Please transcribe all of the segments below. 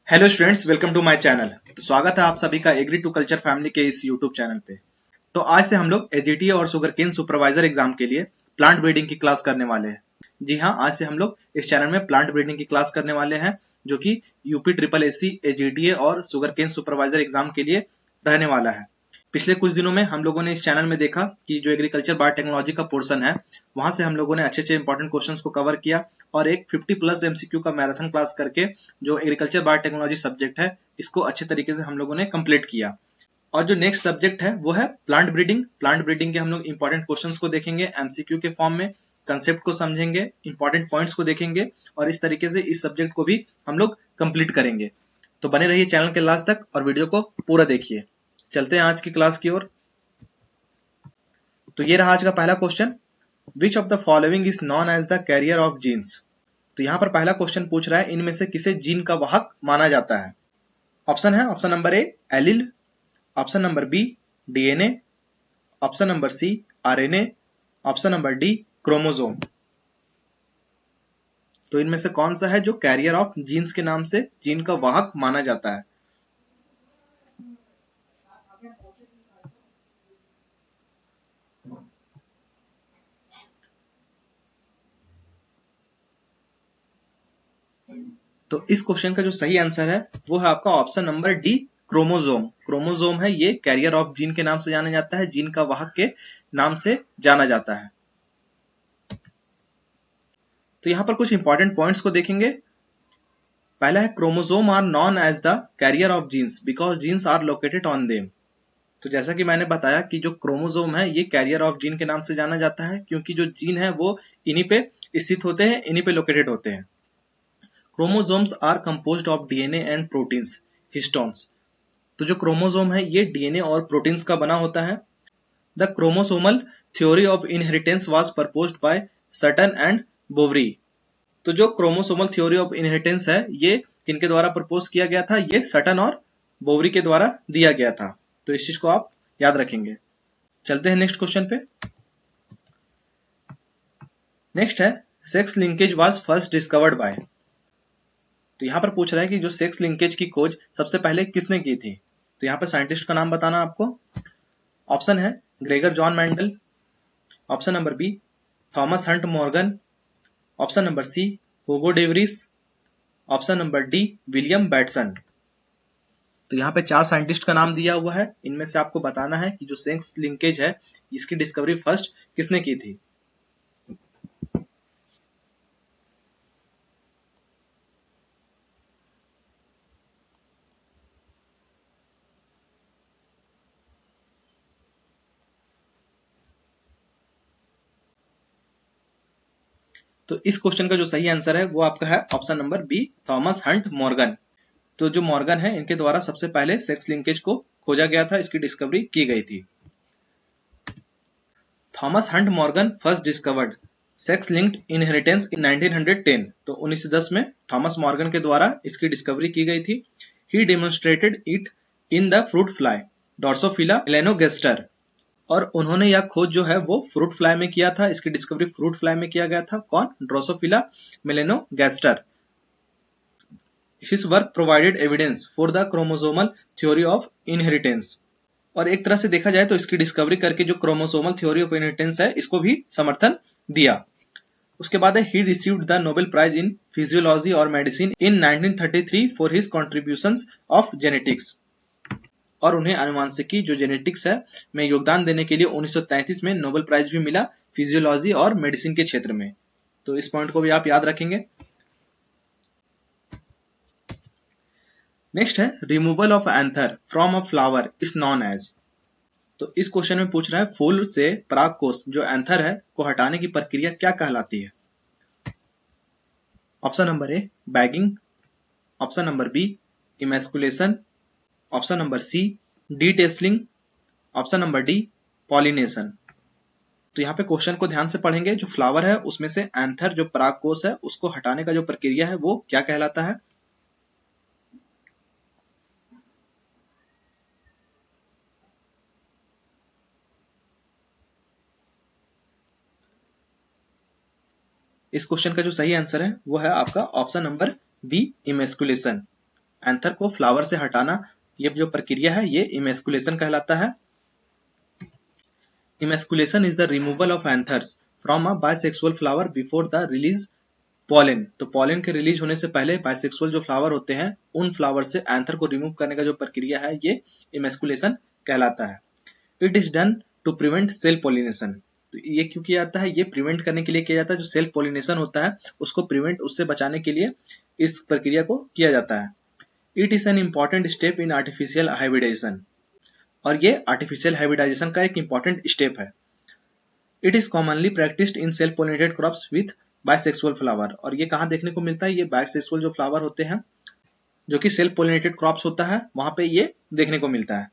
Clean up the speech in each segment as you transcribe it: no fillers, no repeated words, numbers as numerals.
Hello students, welcome to my channel. तो स्वागत है आप सभी का एग्री टू कल्चर फैमिली के इस यूट्यूब चैनल पे। तो आज से हम लोग एजीटीए और शुगर केन सुपरवाइजर एग्जाम के लिए प्लांट ब्रीडिंग की क्लास करने वाले हैं। जी हाँ, आज से हम लोग इस चैनल में प्लांट ब्रीडिंग की क्लास करने वाले हैं, जो कि यूपी ट्रिपल एससी एजीटीए और शुगर केन सुपरवाइजर एग्जाम के लिए रहने वाला है। पिछले कुछ दिनों में हम लोगों ने इस चैनल में देखा कि जो एग्रीकल्चर बायोटेक्नोलॉजी का पोर्शन है, वहां से हम लोगों ने अच्छे अच्छे इंपॉर्टेंट क्वेश्चंस को कवर किया और एक 50 प्लस एमसीक्यू का मैराथन क्लास करके जो एग्रीकल्चर बायोटेक्नोलॉजी सब्जेक्ट है, इसको अच्छे तरीके से हम लोगों ने कंप्लीट किया। और जो नेक्स्ट सब्जेक्ट है वो है प्लांट ब्रीडिंग। प्लांट ब्रीडिंग के हम लोग इंपॉर्टेंट क्वेश्चंस को देखेंगे एमसीक्यू के फॉर्म में, कंसेप्ट को समझेंगे, इंपॉर्टेंट पॉइंट्स को देखेंगे और इस तरीके से इस सब्जेक्ट को भी हम लोग कंप्लीट करेंगे। तो बने रहिए चैनल के लास्ट तक और वीडियो को पूरा देखिए। चलते हैं आज की क्लास की ओर। तो ये रहा आज का पहला question, which of the following is known as the carrier of genes. तो यहाँ पर पहला क्वेश्चन पूछ रहा है इनमें से किसे जीन का वाहक माना जाता है। ऑप्शन है, option number A allele, option number B DNA, option number C RNA, option number D chromosome. तो इनमें से कौन सा है जो कैरियर ऑफ जीन्स के नाम से जीन का वाहक माना जाता है। तो इस क्वेश्चन का जो सही आंसर है वो है आपका option number D chromosome. Chromosome है ये कैरियर ऑफ जीन के नाम से जाना जाता है, जीन का वाहक के नाम से जाना जाता है। तो यहां पर कुछ इंपॉर्टेंट पॉइंट्स को देखेंगे। पहला है chromosome are known as the carrier of genes because genes are located on them. तो जैसा कि मैंने बताया कि जो क्रोमोसोम है ये कैरियर ऑफ जीन के नाम से जाना जाता है क्योंकि जो जीन है वो इन्हीं पे स्थित होते हैं, इन्हीं पे लोकेटेड होते हैं। Chromosomes are composed of DNA and proteins histones. तो जो क्रोमोसोम है ये डीएनए और प्रोटीन्स का बना होता है। The chromosomal theory of inheritance was proposed by Sutton and Boveri. तो जो क्रोमोसोमल थ्योरी ऑफ इनहेरिटेंस है ये किनके द्वारा प्रपोज किया गया था, ये सटन और बोवरी के द्वारा दिया गया था। तो इस चीज को आप याद रखेंगे। चलते हैं नेक्स्ट क्वेश्चन पे। नेक्स्ट है sex linkage was first discovered by. तो यहां पर पूछ रहा है कि जो सेक्स लिंकेज की खोज सबसे पहले किसने की थी। तो यहाँ पे साइंटिस्ट का नाम बताना आपको। ऑप्शन है Gregor John Mendel, option number B Thomas Hunt Morgan, option number C Hugo de Vries, option number D William Bateson. तो यहाँ पे 4 साइंटिस्ट का नाम दिया हुआ है, इनमें से आपको बताना है कि जो सेक्स लिंकेज है इसकी डिस्कवरी फर्स्ट किसने की थी। तो इस क्वेश्चन का जो सही आंसर है वो आपका है option number B Thomas Hunt Morgan. तो जो मॉर्गन है इनके द्वारा सबसे पहले सेक्स लिंकेज को खोजा गया था, इसकी डिस्कवरी की गई थी। Thomas Hunt Morgan first discovered sex linked inheritance in 1910। तो 1910 में थॉमस मॉर्गन के द्वारा इसकी डिस्कवरी की गई थी। He demonstrated it in the fruit fly Drosophila melanogaster. और उन्होंने यह खोज जो है वो फ्रूट फ्लाई में किया था, इसकी डिस्कवरी फ्रूट फ्लाई में किया गया था। कौन? Drosophila melanogaster. His work provided evidence for the chromosomal theory of inheritance. और एक तरह से देखा जाए तो इसकी डिस्कवरी करके जो क्रोमोसोमल थ्योरी ऑफ इनहेरिटेंस है इसको भी समर्थन दिया। उसके बाद है he received the Nobel prize in physiology और medicine in 1933 for his contributions of genetics. और उन्हें आनुवांशिकी जो जेनेटिक्स है में योगदान देने के लिए 1933 में नोबेल प्राइज भी मिला फिजियोलॉजी और मेडिसिन के क्षेत्र में। तो इस पॉइंट को भी आप याद रखेंगे। नेक्स्ट है removal of anther from a flower is known as. तो इस क्वेश्चन में पूछ रहा है फूल से परागकोश जो एंथर है को हटाने की प्रक्रिया क्या कहलाती है। Option number A bagging, option number B emasculation, option number C detasseling, option number D pollination. तो यहाँ पे क्वेश्चन को ध्यान से पढ़ेंगे। जो फ्लावर है उसमें से एंथर जो परागकोश है उसको हटाने का जो प्रक्रिया है वो क्या कहलाता है। इस क्वेश्चन का जो सही आंसर है वो है आपका option number B emasculation. Anther को फ्लावर से हटाना, ये जो प्रक्रिया है ये इमेस्कुलेशन कहलाता है। Emasculation is the removal of anthers from a bisexual flower before the release pollen. तो पॉलन के रिलीज होने से पहले बायसेक्सुअल जो फ्लावर होते हैं उन फ्लावर से एंथर को रिमूव करने का जो प्रक्रिया है ये इमेस्कुलेशन कहलाता है। It is done to prevent self pollination. तो ये क्यों किया जाता है? ये प्रिवेंट करने के लिए किया जाता है, जो सेल्फ पॉलिनेशन होता है उसको प्रिवेंट, उससे बचाने के लिए इस प्रक्रिया को किया जाता है। It is an important step in artificial hybridization, और ये आर्टिफिशियल हाइब्रिडाइजेशन का एक इम्पॉर्टेंट स्टेप है। It is commonly practised in self pollinated crops with bisexual flower, और ये कहाँ देखने को मिलता है? ये बायसेक्सुअल जो फ्लावर होते हैं जो कि सेल्फ पॉलिनेटेड क्रॉप्स होता है वहां पे ये देखने को मिलता है।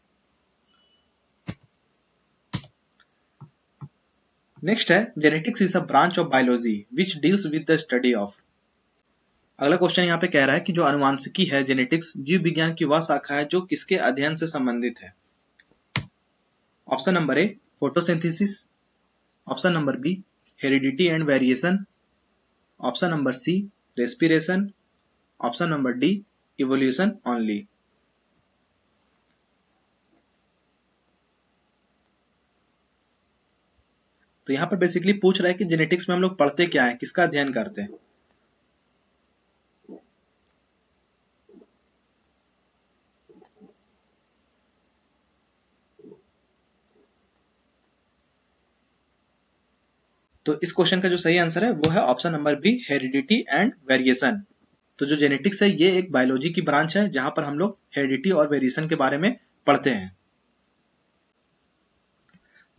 नेक्स्ट है genetics is a branch of biology which deals with the study of. अगला क्वेश्चन यहाँ पे कह रहा है कि जो आनुवांशिकी है, जेनेटिक्स जीव विज्ञान की वह शाखा है जो किसके अध्ययन से संबंधित है? Option number A photosynthesis, option number B heredity and variation, option number C respiration, option number D evolution only. तो यहाँ पर बेसिकली पूछ रहा है कि जेनेटिक्स में हम लोग पढ़ते क्या है, किसका अध्ययन करते हैं? तो इस क्वेश्चन का जो सही आंसर है वो है option number B heredity and variation. तो जो जेनेटिक्स है ये एक बायोलॉजी की ब्रांच है जहां पर हम लोग हेरिडिटी और वेरिएशन के बारे में पढ़ते हैं।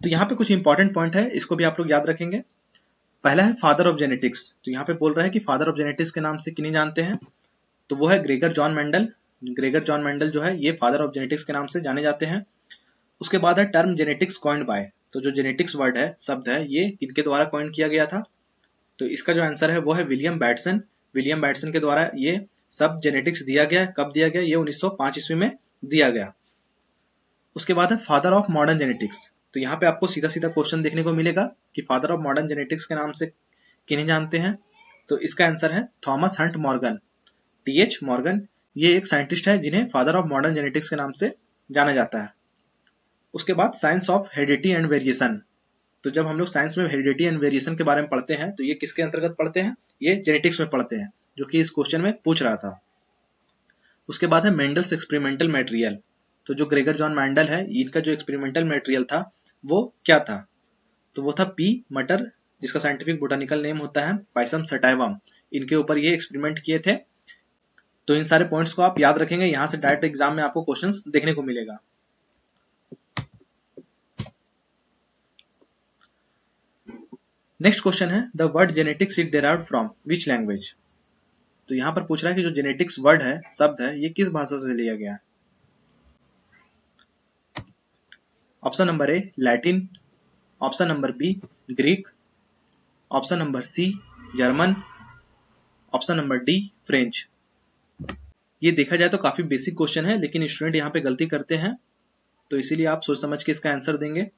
तो यहाँ पे कुछ इंपॉर्टेंट पॉइंट है, इसको भी आप लोग याद रखेंगे। पहला है फादर ऑफ जेनेटिक्स। तो यहाँ पे बोल रहा है कि फादर ऑफ जेनेटिक्स के नाम से किन्हीं जानते हैं, तो वो है Gregor John Mendel. Gregor John Mendel जो है ये फादर ऑफ जेनेटिक्स के नाम से जाने जाते हैं। उसके बाद है टर्म जेनेटिक्स कॉइन्ड बाय। तो जो जेनेटिक्स वर्ड है, शब्द है, ये किनके द्वारा कॉइन किया गया था? तो इसका जो आंसर है वो है विलियम बैटसन। विलियम बैटसन के द्वारा ये शब्द जेनेटिक्स दिया गया। कब दिया गया? ये 1905 ईस्वी में दिया गया। उसके बाद है फादर ऑफ मॉडर्न जेनेटिक्स। तो यहाँ पे आपको सीधा सीधा क्वेश्चन देखने को मिलेगा कि फादर ऑफ मॉडर्न जेनेटिक्स के नाम से किन्हें जानते हैं? तो इसका आंसर है Thomas Hunt Morgan, TH Morgan. ये एक साइंटिस्ट है जिन्हें फादर ऑफ मॉडर्न जेनेटिक्स के नाम से जाना जाता है। उसके बाद science of heredity and variation. तो जब हम लोग साइंस में हेरिडिटी एंड वेरिएशन के बारे में पढ़ते हैं तो ये किसके अंतर्गत पढ़ते हैं? ये जेनेटिक्स में पढ़ते हैं, जो कि इस क्वेश्चन में पूछ रहा था। उसके बाद है मेंडल्स एक्सपेरिमेंटल मटेरियल। तो जो ग्रेगर जॉन मेंडल है, इनका जो एक्सपेरिमेंटल मटेरियल था वो क्या था? तो वो था पी मटर, जिसका साइंटिफिक बोटानिकल नेम होता है पाइसम सटाइवम। इनके ऊपर ये एक्सपेरिमेंट किए थे। तो इन सारे पॉइंट्स को आप याद रखेंगे, यहां से डायरेक्ट एग्जाम में आपको क्वेश्चंस देखने को मिलेगा। नेक्स्ट क्वेश्चन है the word genetics is derived from which language. तो यहां पर पूछ रहा है कि जो जेनेटिक्स वर्ड है, शब्द है, ये किस भाषा से लिया गया है? Option number A Latin, option number B Greek, option number C German, option number D French. ये देखा जाए तो काफी बेसिक क्वेश्चन है, लेकिन स्टूडेंट यहाँ पे गलती करते हैं, तो इसीलिए आप सोच समझ के इसका आंसर देंगे।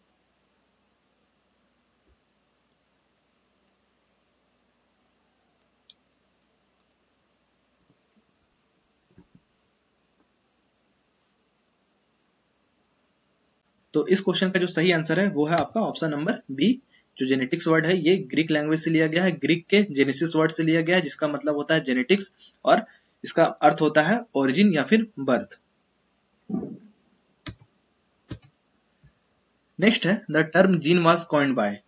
तो इस क्वेश्चन का जो सही आंसर है वो है आपका ऑप्शन नंबर बी। जो जेनेटिक्स वर्ड है ये ग्रीक लैंग्वेज से लिया गया है, ग्रीक के जेनेसिस वर्ड से लिया गया है, जिसका मतलब होता है जेनेटिक्स, और इसका अर्थ होता है ओरिजिन या फिर बर्थ। नेक्स्ट है the term gene was coined bye.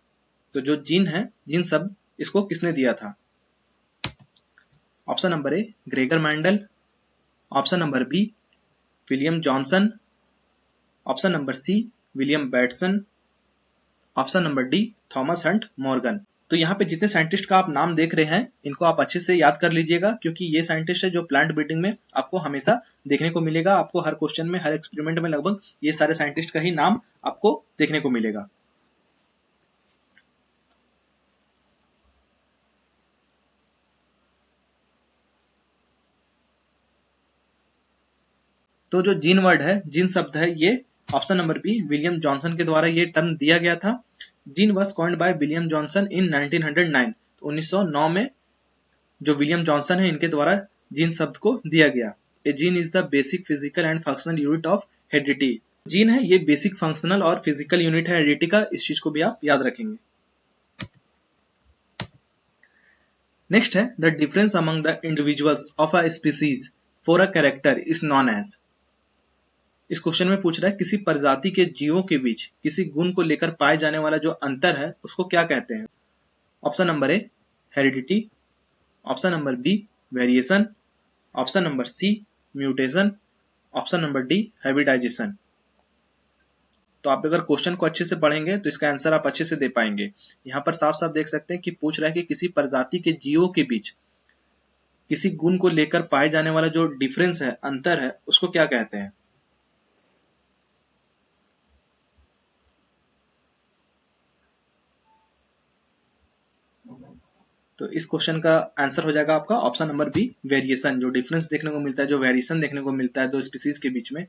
तो जो जीन है, जीन शब्द, इसको किसने दिया था? Option number A Gregor Mendel, option number B William Johnson, option number C William Bateson, option number D Thomas Hunt Morgan. तो यहाँ पे जितने साइंटिस्ट का आप नाम देख रहे हैं, इनको आप अच्छे से याद कर लीजिएगा, क्योंकि ये साइंटिस्ट है जो प्लांट ब्रीडिंग में आपको हमेशा देखने को मिलेगा। आपको हर क्वेश्चन में, हर एक्सपेरिमेंट में लगभग ये सारे साइंटिस्ट का ही नाम आपको देखने को मिलेगा। तो जो जीन वर्ड है, जीन शब्द है, ये option number B William Johnson के द्वारा ये टर्म दिया गया था। Gene was coined by William Johnson in 1909। तो 1909 में जो विलियम जॉनसन है, इनके द्वारा जीन शब्द को दिया गया। A gene is the basic physical and functional unit of heredity. Gene है ये बेसिक फंक्शनल और फिजिकल यूनिट है हेरिडिटी का, इस चीज को भी आप याद रखेंगे। नेक्स्ट है the difference among the individuals of a species for a character is known as. इस क्वेश्चन में पूछ रहा है किसी प्रजाति के जीवों के बीच किसी गुण को लेकर पाए जाने वाला जो अंतर है उसको क्या कहते हैं। Option number A heredity, option number B variation, option number C mutation, option number D hybridization. तो आप अगर क्वेश्चन को अच्छे से पढ़ेंगे तो इसका आंसर आप अच्छे से दे पाएंगे। यहाँ पर साफ साफ देख सकते हैं कि पूछ रहा है कि किसी प्रजाति के जीवों के बीच किसी गुण को लेकर पाए जाने वाला जो डिफरेंस है, अंतर है, उसको क्या कहते हैं। तो इस क्वेश्चन का आंसर हो जाएगा आपका ऑप्शन नंबर बी वेरिएशन। जो डिफरेंस देखने को मिलता है, जो वेरिएशन देखने को मिलता है दो स्पीसीज के बीच में,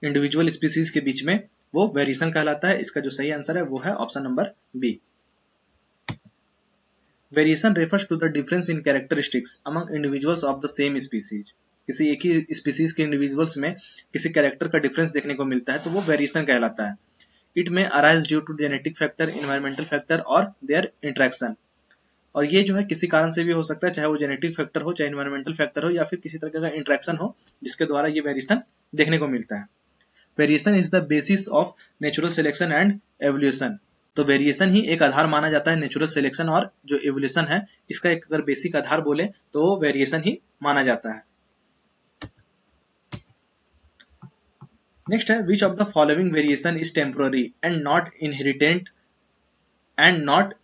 इंडिविजुअल स्पीसीज के बीच में, वो वेरिएशन कहलाता है। इसका जो सही आंसर है वो है option number B. Variation refers to the difference in characteristics among individuals of the same species. किसी एक ही स्पीसीज के इंडिविजुअल्स में किसी कैरेक्टर का डिफरेंस देखने को मिलता है तो वो वेरिएशन कहलाता है। It may arise due to genetic factor, environmental factor और देयर इंटरेक्शन। और ये जो है किसी कारण से भी हो सकता है, चाहे वो जेनेटिक फैक्टर हो, चाहे इन्वायरमेंटल फैक्टर हो, या फिर किसी तरह का इंटरेक्शन हो जिसके द्वारा ये वेरिएशन देखने को मिलता है। Variation is the basis of natural selection and evolution. तो वेरिएशन ही एक आधार माना जाता है नेचुरल सिलेक्शन और जो एवोल्यूशन है इसका एक अगर बेसिक आधार बोले तो वेरिएशन ही माना जाता है। नेक्स्ट है which of the following variation is temporary and not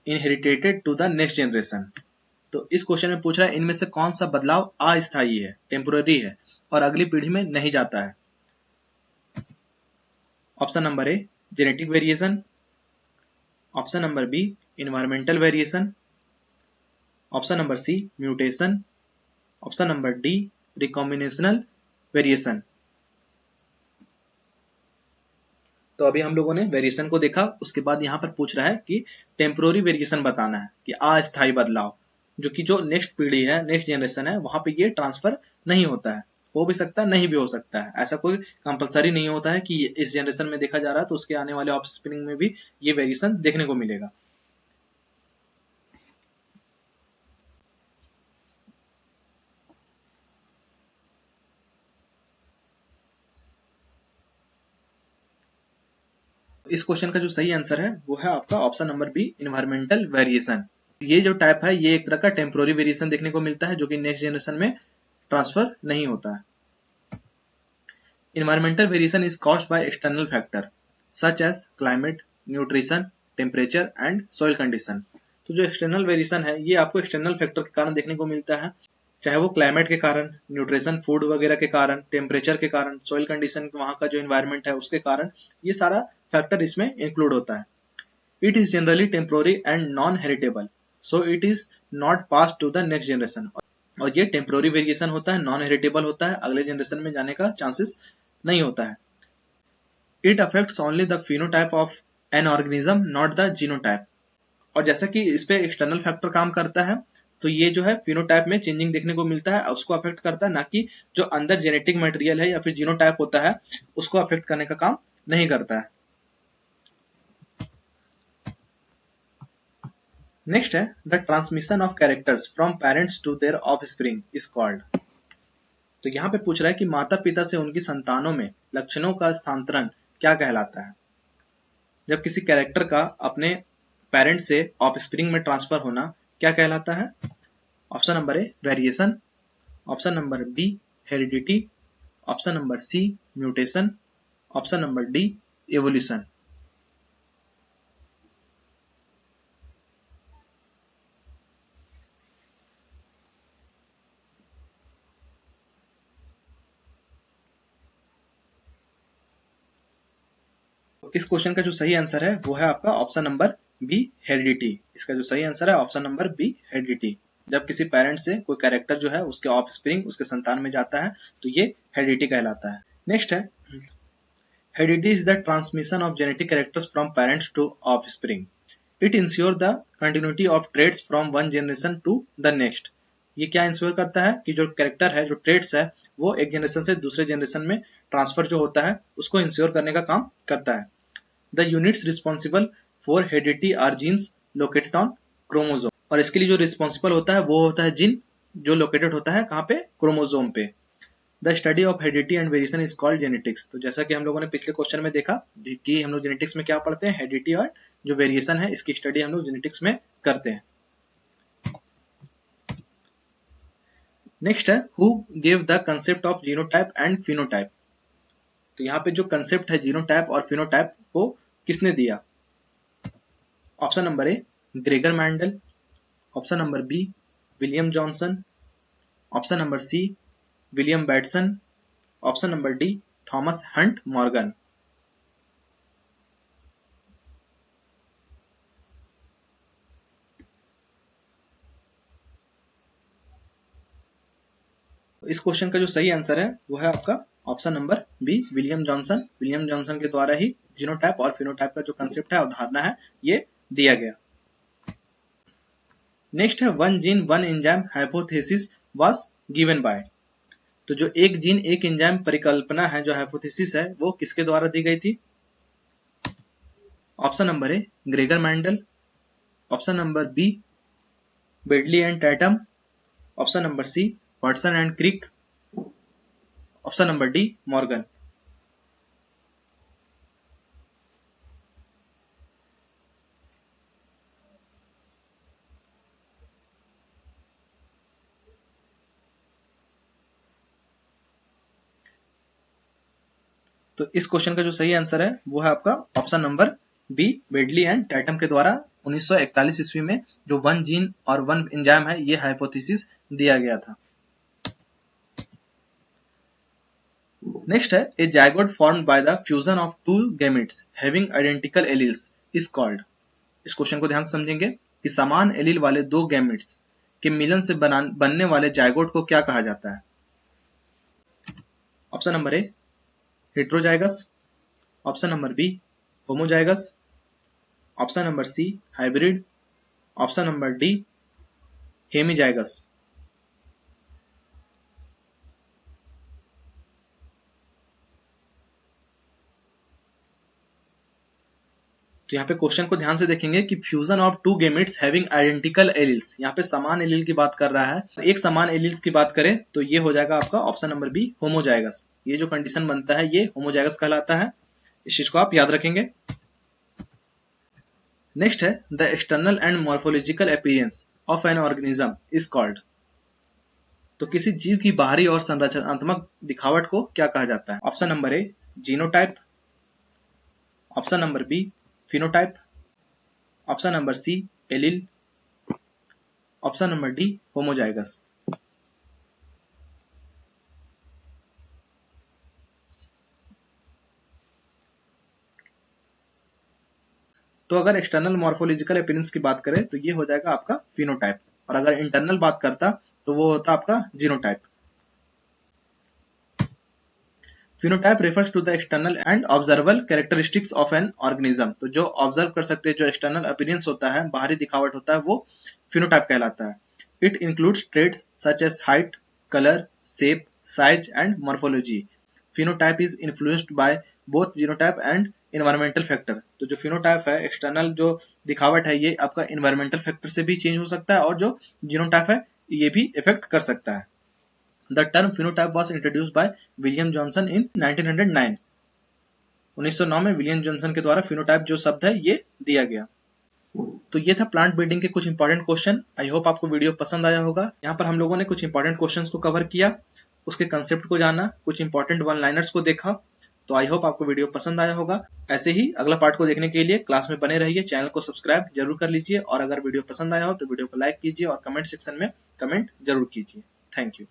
inherited to the next generation. तो इस क्वेश्चन में पूछ रहा है इनमें से कौन सा बदलाव अस्थायी है, टेम्पोररी है और अगली पीढ़ी में नहीं जाता है। Option number A genetic variation, option number B environmental variation, option number C mutation, option number D recombinational variation. तो अभी हम लोगों ने वेरिएशन को देखा, उसके बाद यहाँ पर पूछ रहा है कि टेम्पोररी वेरिएशन बताना है कि अस्थायी बदलाव जो कि जो नेक्स्ट पीढ़ी है, नेक्स्ट जनरेशन है, वहां पे ये ट्रांसफर नहीं होता है। हो भी सकता है, नहीं भी हो सकता है, ऐसा कोई कंपलसरी नहीं होता है कि इस जनरेशन में देखा जा रहा है तो उसके आने वाले ऑफस्प्रिंग में भी ये वेरिएशन देखने को मिलेगा। इस क्वेश्चन का जो सही आंसर है वो है आपका option number B environmental variation. ये जो टाइप है ये एक तरह का टेम्पोररी वेरिएशन देखने को मिलता है जो कि नेक्स्ट जनरेशन में ट्रांसफर नहीं होता है। Environmental variation is caused by external factor such as climate, nutrition, temperature and soil condition। तो जो एक्सटर्नल वेरिएशन है ये आपको एक्सटर्नल फैक्टर के कारण देखने को मिलता है, चाहे वो क्लाइमेट के कारण, न्यूट्रिशन फूड वगैरह के कारण, टेम्परेचर के कारण, सॉइल कंडीशन वहाँ का जो इन्वायरमेंट है उसके कारण, ये सारा फैक्टर इसमें इंक्लूड होता है। It is generally temporary and non heritable, so it is not pass to the next generation. और ये टेम्पोररी वेरिएशन होता है, नॉन हेरिटेबल होता है, अगले जनरेशन में जाने का चांसेस नहीं होता है। It affects only the phenotype of an organism not the genotype. और जैसा कि इस पे एक्सटर्नल फैक्टर काम करता है तो ये जो है फिनोटाइप में चेंजिंग देखने को मिलता है, उसको अफेक्ट करता है, ना कि जो अंदर जेनेटिक मटेरियल है या फिर जीनोटाइप होता है उसको अफेक्ट करने का काम नहीं करता है। नेक्स्ट है the transmission of characters from parents to their offspring is called. तो यहाँ पे पूछ रहा है कि माता पिता से उनकी संतानों में लक्षणों का स्थानांतरण क्या कहलाता है। जब किसी कैरेक्टर का अपने पेरेंट से ऑफस्प्रिंग में ट्रांसफर होना क्या कहलाता है। Option number A variation, option number B heredity, option number C mutation, option number D evolution. इस क्वेश्चन का जो सही आंसर है वो है आपका ऑप्शन नंबर बी हेरिडिटी। इसका जो सही आंसर है ऑप्शन नंबर बी हेरिडिटी। जब किसी पेरेंट से कोई कैरेक्टर जो है उसके ऑफस्प्रिंग, उसके संतान में जाता है तो ये हेरिडिटी कहलाता है। नेक्स्ट है heredity is the transmission of genetic characters from parents to offspring. It ensure the continuity of traits from one generation to the next. ये क्या इंश्योर करता है कि जो कैरेक्टर है, जो ट्रेड्स है, वो एक जनरेशन से दूसरे जनरेशन में ट्रांसफर जो होता है उसको इंश्योर करने का काम करता है। The units responsible for heredity are genes located on chromosome, और इसके लिए जो रिस्पॉन्सिबल होता है वो होता है जीन जो लोकेटेड होता है कहाँ पे, क्रोमोसोम पे। The study of heredity and variation is called genetics. तो जैसा कि हम लोगों ने पिछले क्वेश्चन में देखा कि हम लोग जेनेटिक्स में क्या पढ़ते हैं, हेरिडिटी और जो वेरिएशन है इसकी स्टडी हम लोग जेनेटिक्स में करते हैं। नेक्स्ट है who give the concept of genotype and phenotype. तो यहाँ पे जो कंसेप्ट है जीनोटाइप और फिनोटाइप को किसने दिया? Option number A Gregor Mendel, option number B William Johnson, option number C William Bateson, option number D Thomas Hunt Morgan. इस क्वेश्चन का जो सही आंसर है वो है आपका option number B William Johnson. William Johnson के द्वारा ही जीनोटाइप और फिनोटाइप का जो कंसेप्ट है, अवधारणा है, ये दिया गया। नेक्स्ट है one gene one enzyme hypothesis was given by. तो जो एक जीन एक एंजाइम परिकल्पना है, जो हाइपोथेसिस है, वो किसके द्वारा दी गई थी? Option number A Gregor Mendel, option number B Beadle and Tatum, option number C Watson and Crick, option number D Morgan. तो इस क्वेश्चन का जो सही आंसर है वो है आपका option number B Beadle and Tatum के द्वारा 1941 ईस्वी में जो वन जीन और वन एंजाइम है, ये हाइपोथेसिस दिया गया था। नेक्स्ट है a zygote formed by the fusion of two gametes having identical alleles is called. इस क्वेश्चन को ध्यान से समझेंगे कि समान एलील वाले दो गैमेट्स के मिलन से बनने वाले जाइगोट को क्या कहा जाता है? Option number A heterozygous, option number B homozygous, option number C hybrid, option number D hemizygous. तो यहाँ पे क्वेश्चन को ध्यान से देखेंगे कि fusion of two gametes having identical alleles, यहाँ पे समान एलील की बात कर रहा है। एक समान एलील्स की बात करें तो ये हो जाएगा आपका ऑप्शन नंबर बी होमोजाइगस। ये जो कंडीशन बनता है ये होमोजाइगस कहलाता है, इस चीज को आप याद रखेंगे। नेक्स्ट है the external and morphological appearance of an organism is called. तो किसी जीव की बाहरी और संरचनात्मक दिखावट को क्या कहा जाता है? Option number A genotype, option number B phenotype, option number C allele, option number D homozygous. तो अगर एक्सटर्नल मॉर्फोलॉजिकल अपीयरेंस की बात करें तो ये हो जाएगा आपका फिनोटाइप, और अगर इंटरनल बात करता तो वो होता आपका genotype. Phenotype refers to the external and observable characteristics of an organism. तो जो ऑब्जर्व कर सकते हैं, जो एक्सटर्नल अपीयरेंस होता है, बाहरी दिखावट होता है, वो फिनोटाइप कहलाता है। It includes traits such as height, colour, shape, size and morphology. Phenotype is influenced by both genotype and environmental factor. तो जो फिनोटाइप है, एक्सटर्नल जो दिखावट है, ये आपका इन्वायरमेंटल फैक्टर से भी चेंज हो सकता है, और जो जीनोटाइप है ये भी इफेक्ट कर सकता है। The term phenotype was introduced by William Johnson in 1909. 1909 में विलियम जॉनसन के द्वारा फिनोटाइप जो शब्द है ये दिया गया। तो ये था प्लांट ब्रीडिंग के कुछ इंपॉर्टेंट क्वेश्चन। आई होप आपको वीडियो पसंद आया होगा। यहाँ पर हम लोगों ने कुछ इंपॉर्टेंट क्वेश्चंस को कवर किया, उसके कंसेप्ट को जाना, कुछ इंपॉर्टेंट वन लाइनर्स को देखा। तो आई होप आपको वीडियो पसंद आया होगा। ऐसे ही अगला पार्ट को देखने के लिए क्लास में बने रहिए, चैनल को सब्सक्राइब जरूर कर लीजिए, और अगर वीडियो पसंद आया हो तो वीडियो को लाइक कीजिए और कमेंट सेक्शन में कमेंट जरूर कीजिए। Thank you.